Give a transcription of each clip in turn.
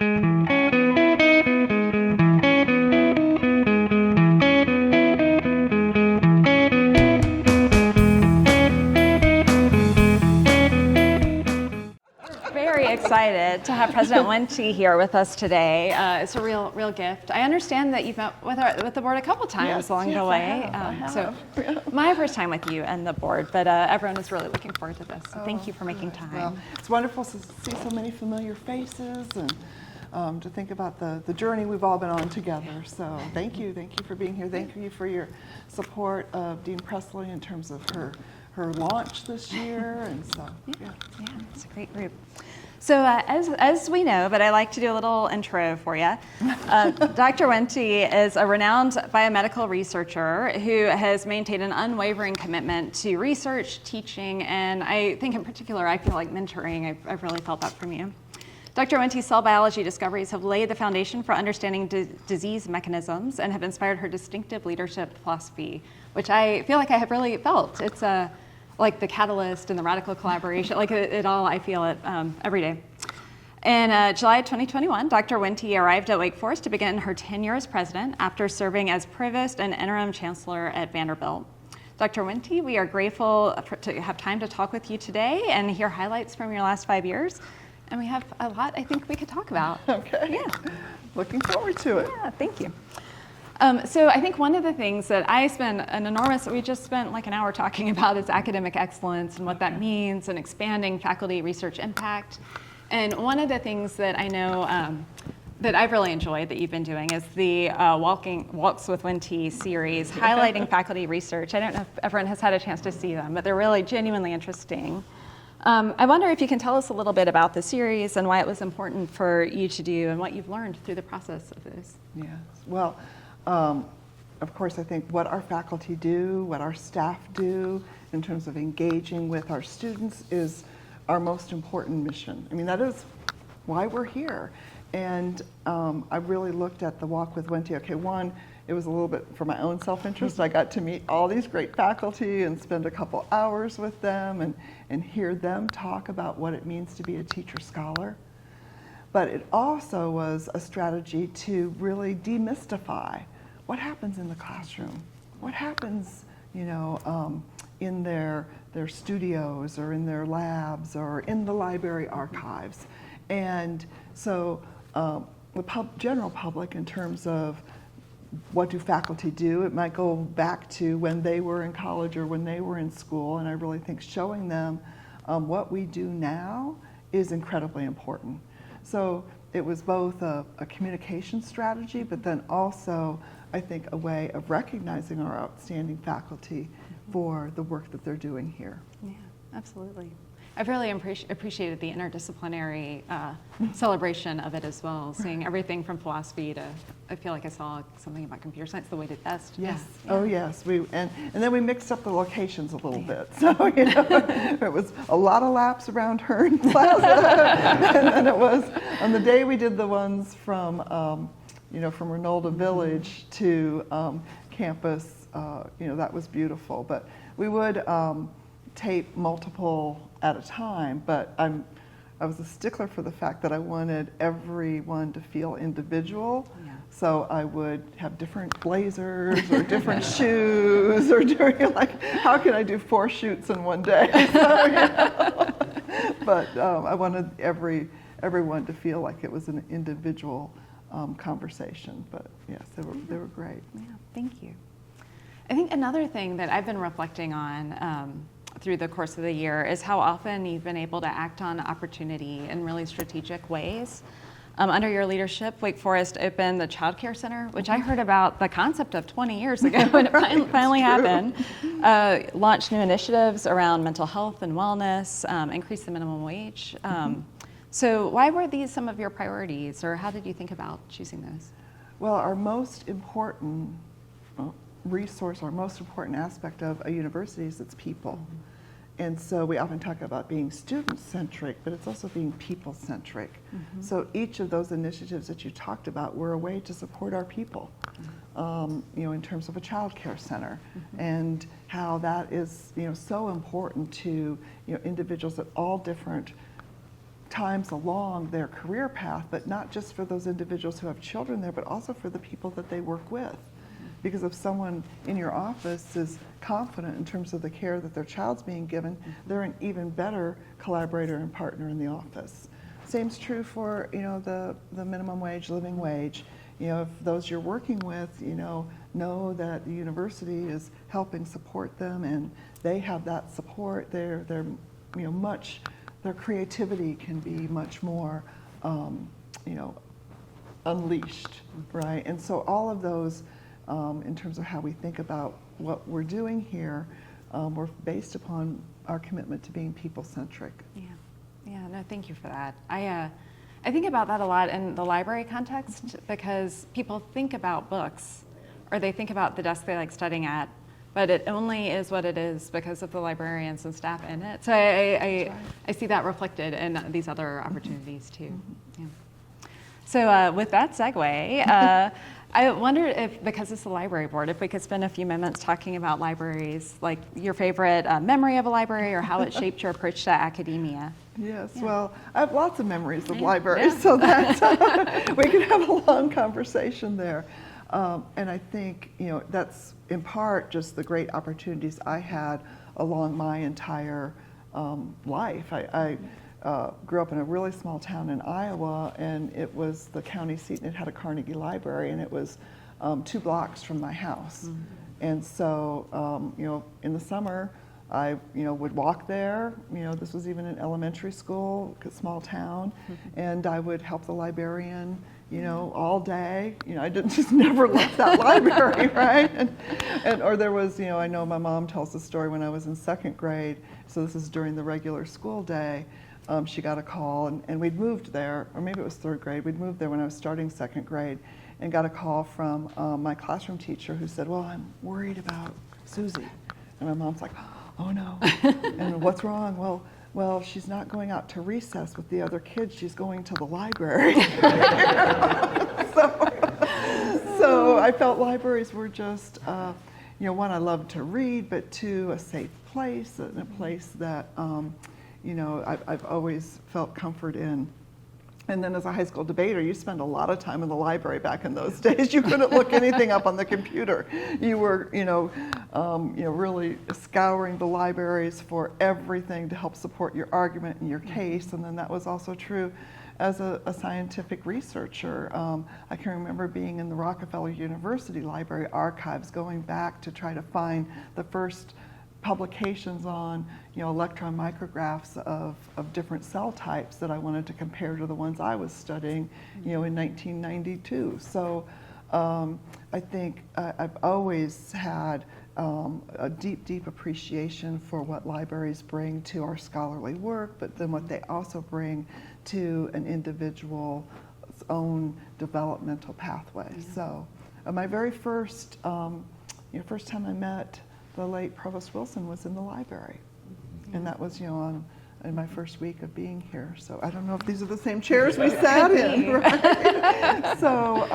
Excited to have President Wente here with us today. It's a real gift. I understand that you've met with the board a couple times along the way. I have. So my first time with you and the board, but everyone is really looking forward to this. So thank you for making time. Well, it's wonderful to see so many familiar faces and to think about the journey we've all been on together. So thank you for being here. Thank you for your support of Dean Pressley in terms of her launch this year. And so yeah, it's a great group. So as we know, but I like to do a little intro for you. Dr. Wente is a renowned biomedical researcher who has maintained an unwavering commitment to research, teaching, and I think in particular, I feel like mentoring. I've really felt that from you. Dr. Wente's cell biology discoveries have laid the foundation for understanding disease mechanisms and have inspired her distinctive leadership philosophy, which I feel like I have really felt. It's like the catalyst and the radical collaboration, like it all, I feel it every day. In July 2021, Dr. Wente arrived at Wake Forest to begin her tenure as president after serving as provost and interim chancellor at Vanderbilt. Dr. Wente, we are grateful to have time to talk with you today and hear highlights from your last 5 years. And we have a lot I think we could talk about. Okay. Yeah. Looking forward to it. Yeah, thank you. So I think one of the things that we just spent like an hour talking about is academic excellence and what that means and expanding faculty research impact. And one of the things that I know that I've really enjoyed that you've been doing is the Walks with Wente series, highlighting faculty research. I don't know if everyone has had a chance to see them, but they're really genuinely interesting. I wonder if you can tell us a little bit about the series and why it was important for you to do and what you've learned through the process of this. Yes. Well, of course, I think what our faculty do, what our staff do in terms of engaging with our students is our most important mission. I mean, that is why we're here. And I really looked at the Walk with Wente. Okay, one, it was a little bit for my own self-interest. I got to meet all these great faculty and spend a couple hours with them and hear them talk about what it means to be a teacher scholar. But it also was a strategy to really demystify what happens in the classroom, what happens, in their studios or in their labs or in the library archives. And so the general public, in terms of what do faculty do, it might go back to when they were in college or when they were in school, and I really think showing them what we do now is incredibly important. So it was both a communication strategy, but then also, I think, a way of recognizing our outstanding faculty for the work that they're doing here. Yeah, absolutely. I've really appreciated the interdisciplinary celebration of it as well, seeing everything from philosophy to, I feel like I saw something about computer science, the way to test. Yes. Yeah. Oh, yes. And then we mixed up the locations a little bit. So, it was a lot of laps around Hearn Plaza. And then it was, on the day we did the ones from Renolda Village to campus, that was beautiful. But we would tape multiple at a time, but I was a stickler for the fact that I wanted everyone to feel individual. Yeah. So I would have different blazers or different shoes, or doing how can I do 4 shoots in one day? So, but I wanted everyone to feel like it was an individual conversation. But yes, they were great. Yeah, thank you. I think another thing that I've been reflecting on through the course of the year is how often you've been able to act on opportunity in really strategic ways. Under your leadership, Wake Forest opened the Child Care Center, which I heard about the concept of 20 years ago when it finally happened. Launched new initiatives around mental health and wellness, increased the minimum wage. So why were these some of your priorities, or how did you think about choosing those? Well, our most important resource, our most important aspect of a university is its people. Mm-hmm. And so we often talk about being student-centric, but it's also being people-centric. Mm-hmm. So each of those initiatives that you talked about were a way to support our people, in terms of a child care center, and how that is, so important to, individuals at all different times along their career path, but not just for those individuals who have children there, but also for the people that they work with. Because if someone in your office is confident in terms of the care that their child's being given, they're an even better collaborator and partner in the office. Same's true for, you know, the minimum wage, living wage. You know, if those you're working with, you know that the university is helping support them and they have that support, they're you know, their creativity can be much more, you know, unleashed, right? And so all of those, in terms of how we think about what we're doing here, we're based upon our commitment to being people-centric. Yeah, no, thank you for that. I think about that a lot in the library context because people think about books or they think about the desk they like studying at, but it only is what it is because of the librarians and staff in it. So I see that reflected in these other opportunities too. Yeah. So with that segue, I wondered if, because it's the library board, if we could spend a few minutes talking about libraries, like your favorite memory of a library or how it shaped your approach to academia. Yes, well, I have lots of memories of libraries, so that we could have a long conversation there. And I think, you know, that's in part just the great opportunities I had along my entire life. I grew up in a really small town in Iowa, and it was the county seat, and it had a Carnegie Library, and it was 2 blocks from my house. And so, you know, in the summer, I, you know, would walk there. You know, this was even in elementary school, a small town, and I would help the librarian, you know, all day. You know, I just never left that library, right? And or there was, you know, I know my mom tells the story when I was in 2nd grade. So this is during the regular school day. She got a call, and we'd moved there, or maybe it was 3rd grade. We'd moved there when I was starting 2nd grade, and got a call from my classroom teacher who said, "Well, I'm worried about Susie." And my mom's like, "Oh no!" And what's wrong? Well, she's not going out to recess with the other kids. She's going to the library. So I felt libraries were just, you know, one, I loved to read, but 2, a safe place, and a place that, you know, I've always felt comfort in. And then as a high school debater, you spend a lot of time in the library back in those days. You couldn't look anything up on the computer. You were, you know, really scouring the libraries for everything to help support your argument and your case. And then that was also true as a scientific researcher. I can remember being in the Rockefeller University Library archives, going back to try to find the first publications on, you know, electron micrographs of different cell types that I wanted to compare to the ones I was studying, you know, in 1992. So I think I've always had a deep, deep appreciation for what libraries bring to our scholarly work, but then what they also bring to an individual's own developmental pathway. Yeah. So my very first, first time I met the late Provost Wilson was in the library. And that was, you know, in my first week of being here. So I don't know if these are the same chairs we sat in, right? So,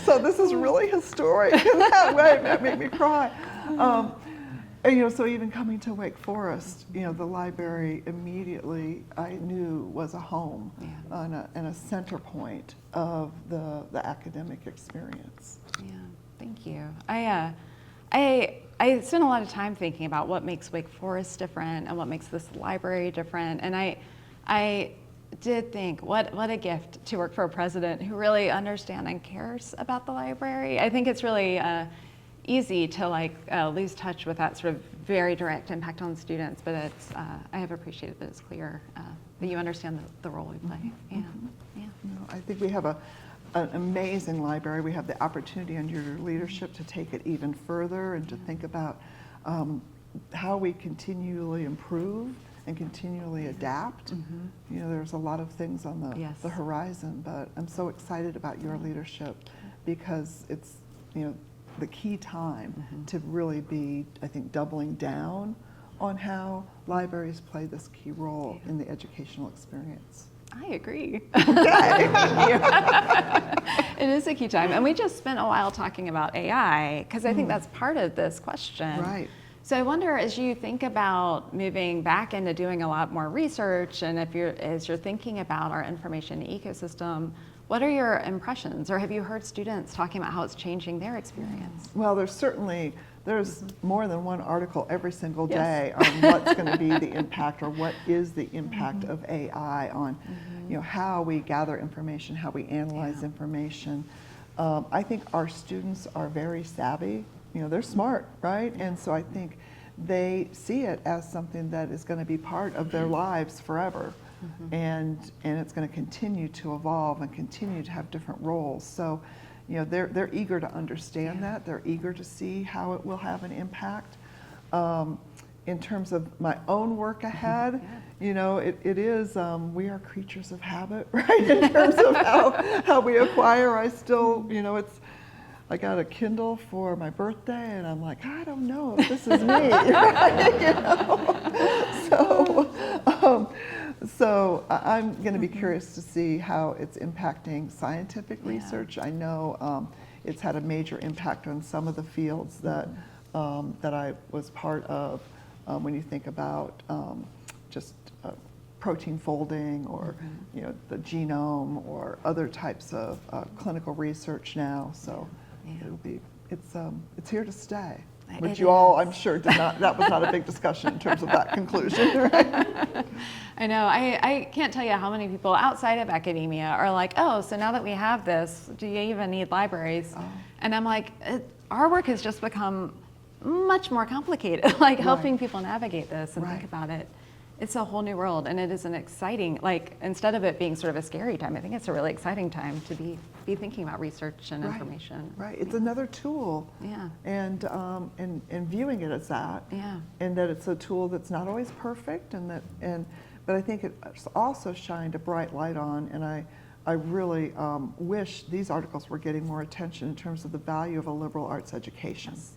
so this is really historic in that way. That made me cry. And, you know, so even coming to Wake Forest, you know, the library immediately I knew was a home and a center point of the academic experience. Yeah. Thank you. I spent a lot of time thinking about what makes Wake Forest different and what makes this library different. And I did think, what a gift to work for a president who really understands and cares about the library. I think it's really easy to lose touch with that sort of very direct impact on students, but it's I have appreciated that it's clear that you understand the role we play. Yeah. No, I think we have an amazing library. We have the opportunity under your leadership to take it even further and to think about how we continually improve and continually adapt. You know, there's a lot of things on the horizon, but I'm so excited about your leadership because it's, you know, the key time to really be, I think, doubling down on how libraries play this key role in the educational experience. I agree. It is a key time. And we just spent a while talking about AI because I think that's part of this question. Right. So I wonder, as you think about moving back into doing a lot more research, and as you're thinking about our information ecosystem, what are your impressions, or have you heard students talking about how it's changing their experience? Well, there's more than one article every single Yes. day on what's going to be the impact, or what is the impact of AI on, how we gather information, how we analyze information. I think our students are very savvy. They're smart, right? And so I think they see it as something that is going to be part of their lives forever. And it's going to continue to evolve and continue to have different roles. So, they're eager to understand that. They're eager to see how it will have an impact. In terms of my own work ahead, it is, we are creatures of habit, right? In terms of how we acquire. I still, I got a Kindle for my birthday, and I'm like, I don't know if this is me. Right? So I'm going to be curious to see how it's impacting scientific research. I know it's had a major impact on some of the fields that I was part of. When you think about just protein folding, or the genome, or other types of clinical research now. So it's here to stay. Which you all, I'm sure, that was not a big discussion in terms of that conclusion, right? I know. I can't tell you how many people outside of academia are like, oh, so now that we have this, do you even need libraries? Oh. And I'm like, our work has just become much more complicated, helping people navigate this and think about it. It's a whole new world, and it is an exciting, instead of it being sort of a scary time, I think it's a really exciting time to be thinking about research and information. Right, it's another tool. Yeah. And viewing it as that. Yeah. And that it's a tool that's not always perfect, but I think it's also shined a bright light on, and I really wish these articles were getting more attention in terms of the value of a liberal arts education. Yes.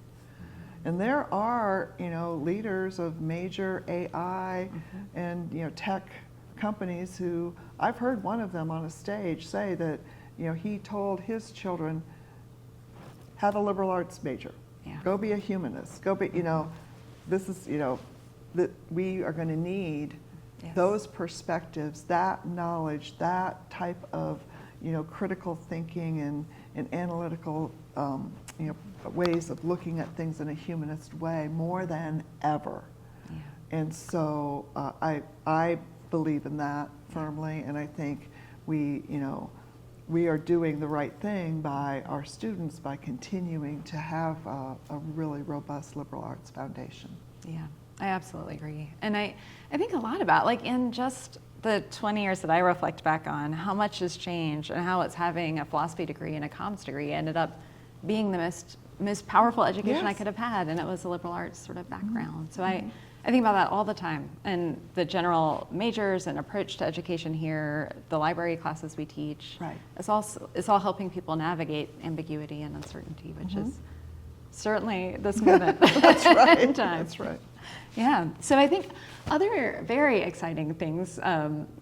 And there are, leaders of major AI and, tech companies who, I've heard one of them on a stage say that, he told his children, have a liberal arts major, go be a humanist, go be, this is, that we are going to need those perspectives, that knowledge, that type of, critical thinking and analytical, ways of looking at things in a humanist way more than ever. Yeah. And so I believe in that firmly, and I think we are doing the right thing by our students by continuing to have a really robust liberal arts foundation. Yeah, I absolutely agree. And I think a lot about, in just the 20 years that I reflect back on, how much has changed, and how it's having a philosophy degree and a comms degree ended up being the most powerful education I could have had, and it was a liberal arts sort of background. So I think about that all the time, and the general majors and approach to education here, the library classes we teach. Right. It's all helping people navigate ambiguity and uncertainty, which is certainly this moment. That's right. In time. That's right. Yeah. So I think other very exciting things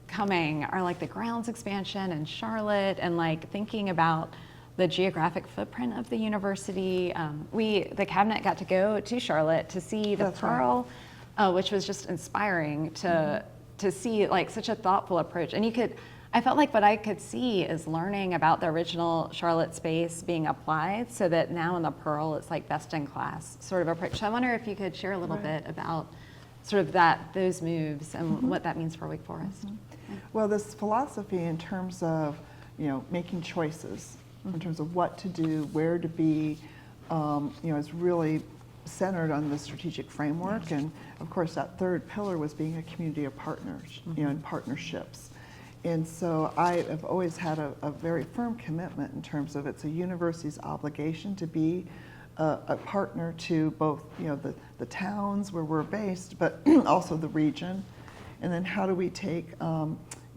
coming are the grounds expansion in Charlotte, and thinking about the geographic footprint of the university. The cabinet got to go to Charlotte to see the Pearl, which was just inspiring to see such a thoughtful approach. And I felt like what I could see is learning about the original Charlotte space being applied, so that now in the Pearl it's best in class sort of approach. So I wonder if you could share a little bit about sort of those moves and what that means for Wake Forest. Well, this philosophy in terms of making choices, in terms of what to do, where to be, is really centered on the strategic framework. And of course, that third pillar was being a community of partners, and partnerships. And so I have always had a very firm commitment in terms of it's a university's obligation to be a partner to both, the towns where we're based, but also the region. And then how do we take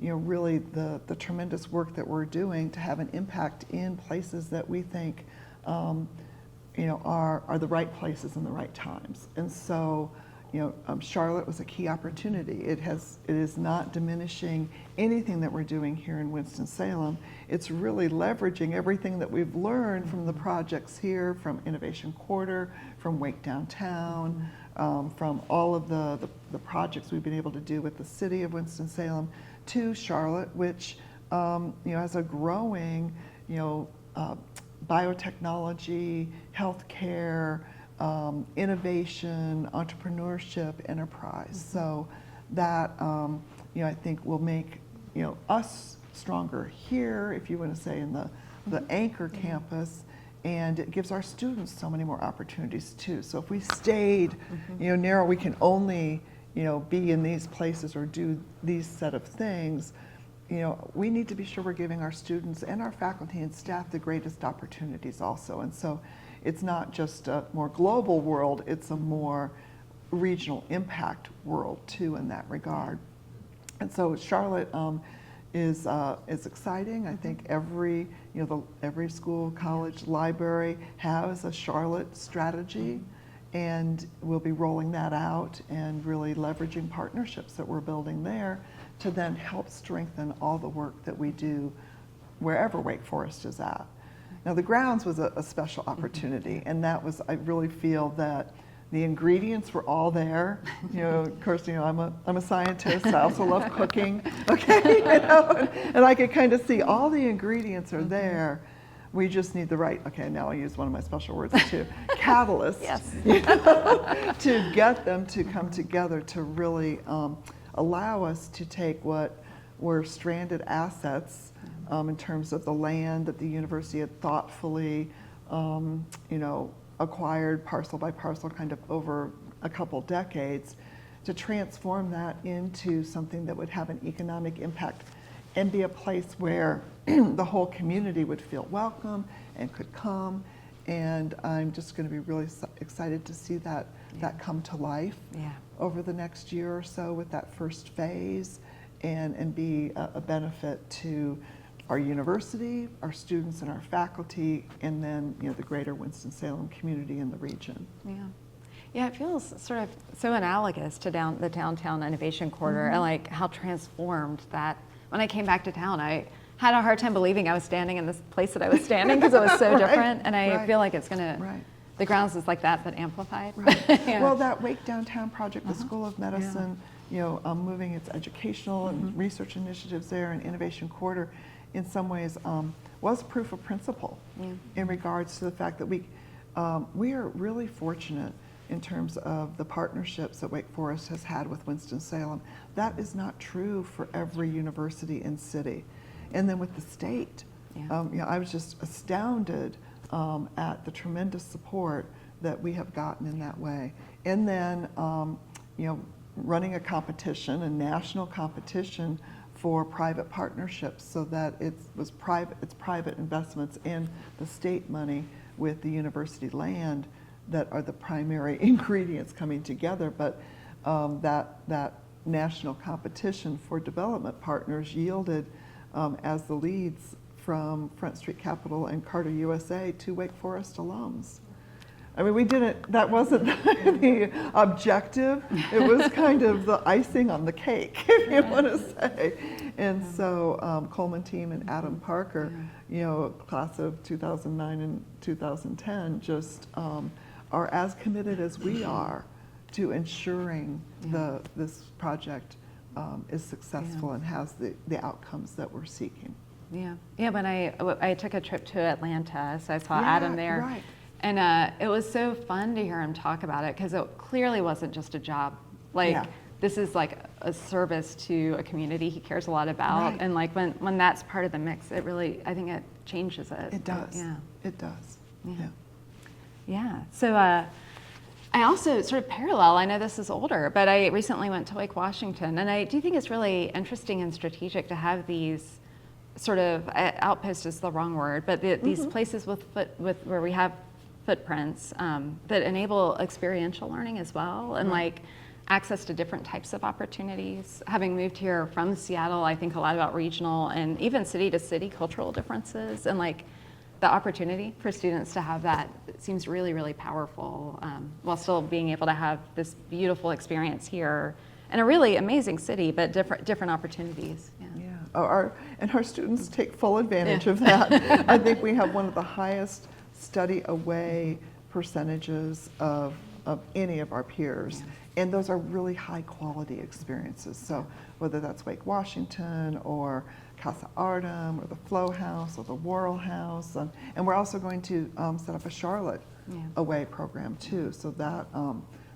really the tremendous work that we're doing to have an impact in places that we think are the right places in the right times. And so Charlotte was a key opportunity. It is not diminishing anything that we're doing here in Winston-Salem. It's really leveraging everything that we've learned from the projects here, from Innovation Quarter, from Wake Downtown, from all of the projects we've been able to do with the city of Winston-Salem to Charlotte, which has a growing, biotechnology, healthcare, innovation, entrepreneurship enterprise. So that I think will make us stronger here, if you want to say, in the anchor campus, and it gives our students so many more opportunities too. So if we stayed narrow, we can only be in these places or do these set of things. We need to be sure we're giving our students and our faculty and staff the greatest opportunities also. And so it's not just a more global world, it's a more regional impact world too in that regard. And so Charlotte is exciting. I think every every school, college, library has a Charlotte strategy, and we'll be rolling that out and really leveraging partnerships that we're building there to then help strengthen all the work that we do wherever Wake Forest is at. Now the grounds was a special opportunity, and that was, I really feel that the ingredients were all there. Of course, I'm a scientist. I also love cooking. Okay, and I could kind of see all the ingredients are there. We just need the right. Okay, now I use one of my special words too. Catalyst. Yes. To get them to come together to really allow us to take what were stranded assets in terms of the land that the university had thoughtfully, acquired parcel by parcel kind of over a couple decades, to transform that into something that would have an economic impact and be a place where the whole community would feel welcome and could come. And I'm just going to be really excited to see that come to life over the next year or so with that first phase, and be a benefit to our university, our students and our faculty, and then the greater Winston-Salem community in the region. Yeah, it feels sort of so analogous to the downtown innovation corridor, and like how transformed that. When I came back to town, I had a hard time believing I was standing in this place that I was standing, because it was so different, and I feel like it's gonna, the grounds is like that, but amplified. Well, that Wake Downtown project, the School of Medicine, moving its educational and research initiatives there, and innovation corridor, in some ways was proof of principle in regards to the fact that we are really fortunate in terms of the partnerships that Wake Forest has had with Winston-Salem. That is not true for every university and city. And then with the state, I was just astounded at the tremendous support that we have gotten in that way. And then, running a competition, a national competition for private partnerships, so that it's private investments and the state money with the university land that are the primary ingredients coming together. But that national competition for development partners yielded as the leads from Front Street Capital and Carter USA to Wake Forest alums. I mean, that wasn't the objective. It was kind of the icing on the cake, if you want to say. And so Coleman team and Adam Parker, class of 2009 and 2010, just are as committed as we are to ensuring this project is successful and has the outcomes that we're seeking. When I took a trip to Atlanta, so I saw Adam there. Right. And it was so fun to hear him talk about it, because it clearly wasn't just a job. This is like a service to a community he cares a lot about. And like when that's part of the mix, it really, I think it changes it. It does. It does. So I also sort of parallel, I know this is older, but I recently went to Lake Washington, and I do think it's really interesting and strategic to have these sort of, outpost is the wrong word, but these places with where we have footprints that enable experiential learning as well, and like access to different types of opportunities. Having moved here from Seattle, I think a lot about regional and even city to city cultural differences, and like the opportunity for students to have that seems really, really powerful, while still being able to have this beautiful experience here in a really amazing city, but different opportunities. Our students take full advantage of that. I think we have one of the highest study away percentages of of any of our peers. And those are really high quality experiences. So whether that's Wake Washington or Casa Artem or the Flow House or the Worrell House. And we're also going to set up a Charlotte Away program too. So that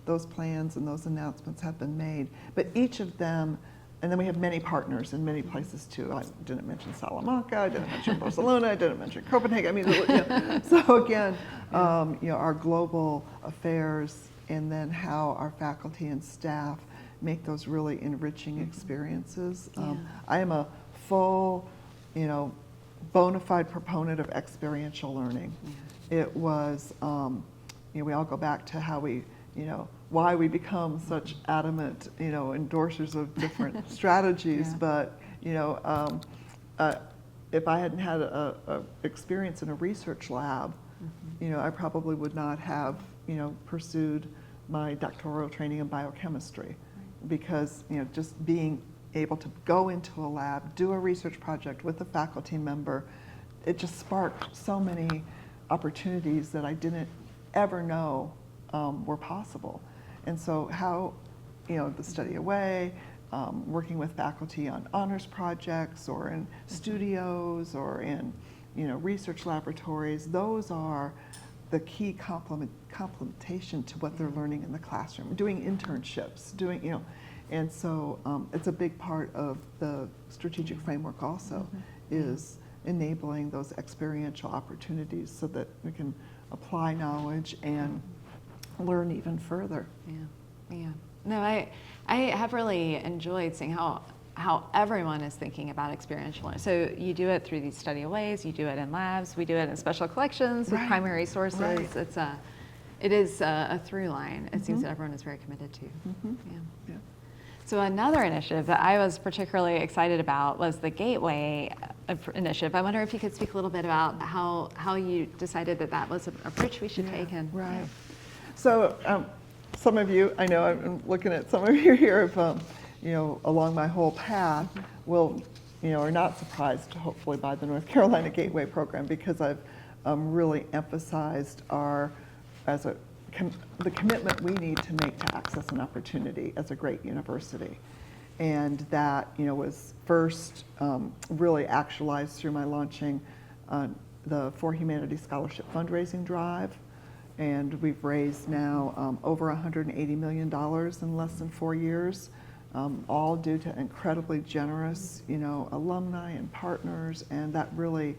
those plans and those announcements have been made. But each of them, and then we have many partners in many places too. I didn't mention Salamanca, I didn't mention Barcelona, I didn't mention Copenhagen. I mean, so again, our global affairs and then how our faculty and staff make those really enriching experiences. I am a full, bona fide proponent of experiential learning. It was, we all go back to how we, why we become such adamant, endorsers of different strategies. But, if I hadn't had a experience in a research lab, I probably would not have, pursued my doctoral training in biochemistry, because, just being able to go into a lab, do a research project with a faculty member, it just sparked so many opportunities that I didn't ever know were possible. And so how, the study away, working with faculty on honors projects or in studios or in, research laboratories, those are the key complementation to what they're learning in the classroom. Doing internships, and so it's a big part of the strategic framework also, is enabling those experiential opportunities so that we can apply knowledge and learn even further. No, I have really enjoyed seeing how everyone is thinking about experiential learning. So you do it through these study aways, you do it in labs, we do it in special collections with primary sources. It is a through line. It seems that everyone is very committed to. So another initiative that I was particularly excited about was the Gateway initiative. I wonder if you could speak a little bit about how you decided that was an approach we should take. So some of you, I know I'm looking at some of you here, along my whole path, are not surprised, hopefully, by the North Carolina Gateway program, because I've really emphasized the commitment we need to make to access and opportunity as a great university. And that, was first really actualized through my launching the For Humanity Scholarship fundraising drive. And we've raised now over $180 million in less than 4 years, all due to incredibly generous, alumni and partners, and that really,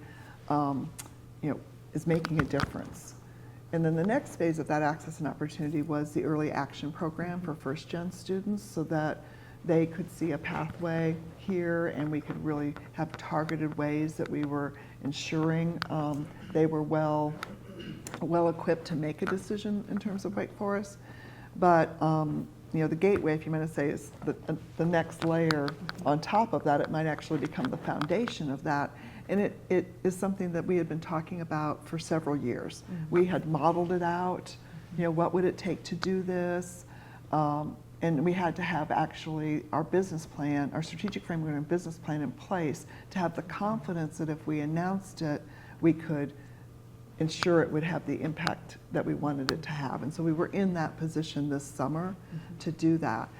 is making a difference. And then the next phase of that access and opportunity was the early action program for first-gen students, so that they could see a pathway here and we could really have targeted ways that we were ensuring they were well equipped to make a decision in terms of Wake Forest. But the Gateway, if you might say, is the next layer on top of that. It might actually become the foundation of that. And it is something that we had been talking about for several years. We had modeled it out, what would it take to do this? And we had to have actually our business plan, our strategic framework and business plan in place to have the confidence that if we announced it, we could ensure it would have the impact that we wanted it to have. And so we were in that position this summer to do that.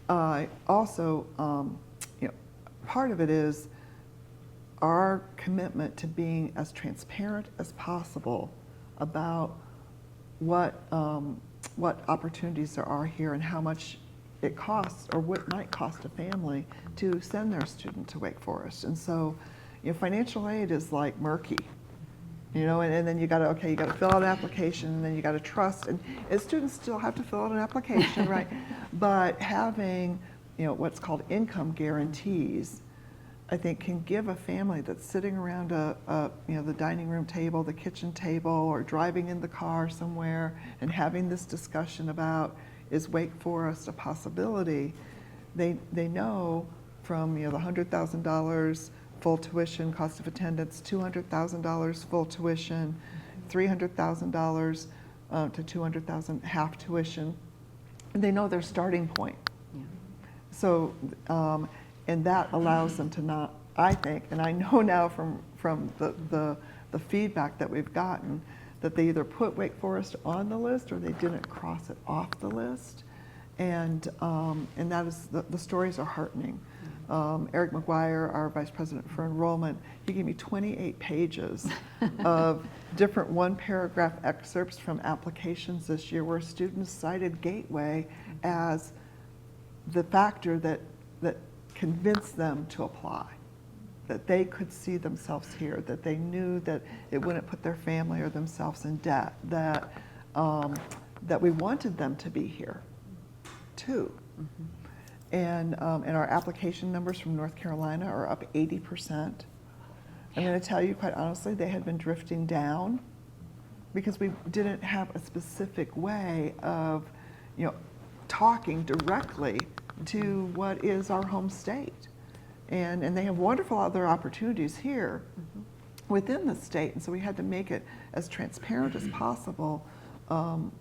Also, part of it is our commitment to being as transparent as possible about what opportunities there are here and how much it costs or what might cost a family to send their student to Wake Forest. And so, financial aid is like murky. And then you gotta fill out an application, and then you gotta trust, and students still have to fill out an application, right? But having, what's called income guarantees, I think can give a family that's sitting around the dining room table, the kitchen table, or driving in the car somewhere and having this discussion about, is Wake Forest a possibility? They know from the $100,000 full tuition, cost of attendance, $200,000 full tuition, $300,000 to $200,000 half tuition. And they know their starting point. So, and that allows them to not, I think, and I know now from the feedback that we've gotten, that they either put Wake Forest on the list or they didn't cross it off the list. And that is, the stories are heartening. Eric McGuire, our Vice President for Enrollment, he gave me 28 pages of different one-paragraph excerpts from applications this year where students cited Gateway as the factor that convinced them to apply, that they could see themselves here, that they knew that it wouldn't put their family or themselves in debt, that we wanted them to be here too. And our application numbers from North Carolina are up 80%. I'm going to tell you quite honestly, they had been drifting down because we didn't have a specific way of, talking directly to what is our home state. And they have wonderful other opportunities here within the state. And so we had to make it as transparent as possible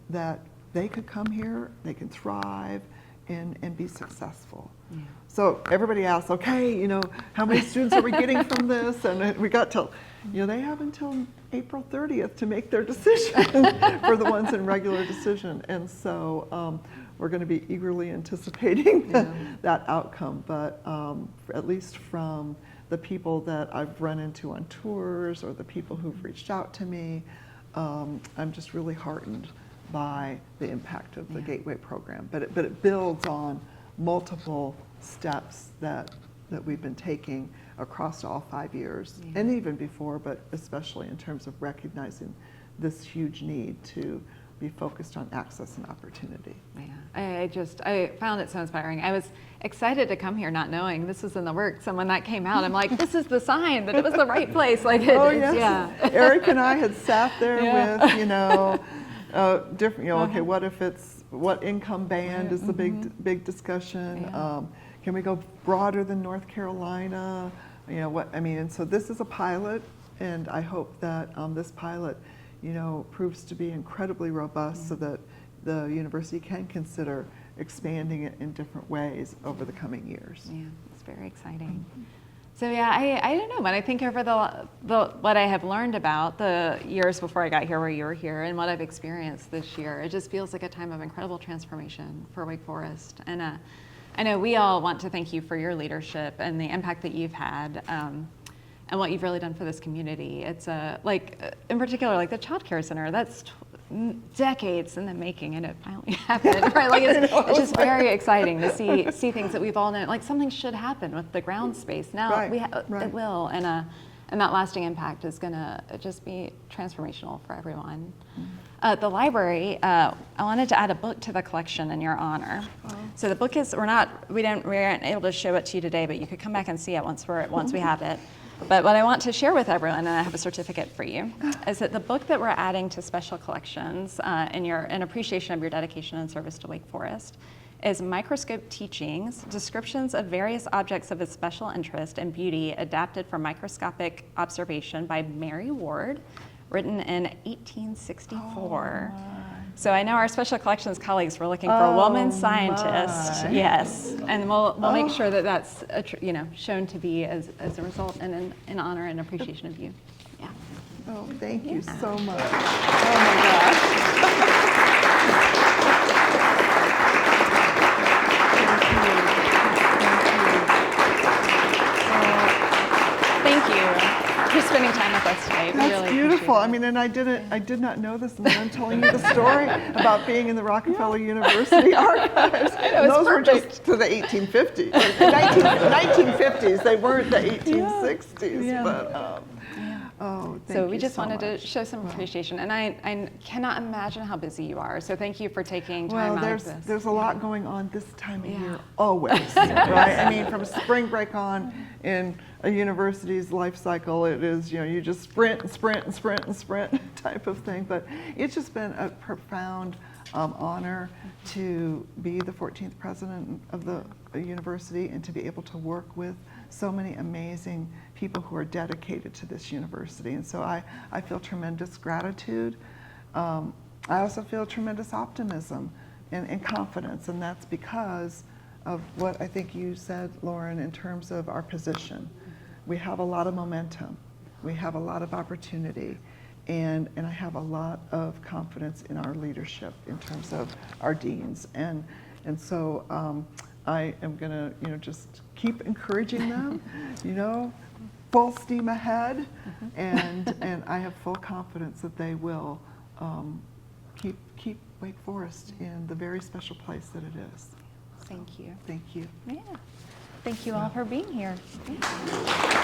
that they could come here, they can thrive, and be successful. Yeah. So everybody asks, okay, how many students are we getting from this? And we got till, they have until April 30th to make their decision for the ones in regular decision. And so we're going to be eagerly anticipating that outcome. But at least from the people that I've run into on tours or the people who've reached out to me, I'm just really heartened by the impact of the Gateway program. But it builds on multiple steps that we've been taking across all 5 years, and even before, but especially in terms of recognizing this huge need to be focused on access and opportunity. Yeah, I found it so inspiring. I was excited to come here not knowing this was in the works, and when that came out, I'm like, this is the sign that it was the right place. Eric and I had sat there with, different, okay, what income band is the big discussion? Can we go broader than North Carolina? And so this is a pilot, and I hope that this pilot, proves to be incredibly robust so that the university can consider expanding it in different ways over the coming years. Yeah, it's very exciting. So I don't know, but I think over what I have learned about the years before I got here, where you were here, and what I've experienced this year, it just feels like a time of incredible transformation for Wake Forest. And I know we all want to thank you for your leadership and the impact that you've had, and what you've really done for this community. It's in particular, the Child Care Center. That's decades in the making, and it finally happened, right? It's just very exciting to see things that we've all known. Something should happen with the ground space. Now it will, and that lasting impact is going to just be transformational for everyone. The library, I wanted to add a book to the collection in your honor. So the book is, we aren't able to show it to you today, but you could come back and see it once we have it. But what I want to share with everyone, and I have a certificate for you, is that the book that we're adding to special collections in appreciation of your dedication and service to Wake Forest is Microscope Teachings, Descriptions of Various Objects of Special Interest and Beauty Adapted for Microscopic Observation by Mary Ward, written in 1864. So I know our special collections colleagues were looking for a woman scientist. Yes, and we'll make sure that that's shown to be as a result and in honor and appreciation of you. Yeah. Oh, thank you so much. Oh my gosh. Thank you for spending time with us today. That's really beautiful. And I did not know this, and I'm telling you the story about being in the Rockefeller University archives. And those were just to the 1850s, 1950s. They weren't the 1860s. Yeah. But so we just wanted to show some appreciation, and I cannot imagine how busy you are. So thank you for taking time out of this. There's a lot going on this time of year, always, right? From spring break on in a university's life cycle, it is, you just sprint and sprint and sprint and sprint type of thing. But it's just been a profound honor to be the 14th president of the university and to be able to work with so many amazing people who are dedicated to this university. And so I feel tremendous gratitude. I also feel tremendous optimism and confidence, and that's because of what I think you said, Lauren, in terms of our position. We have a lot of momentum. We have a lot of opportunity. And I have a lot of confidence in our leadership in terms of our deans. And so I am going to, just keep encouraging them, full steam ahead. And I have full confidence that they will keep Wake Forest in the very special place that it is. Thank you. Thank you. Yeah. Thank you all for being here. Thank you.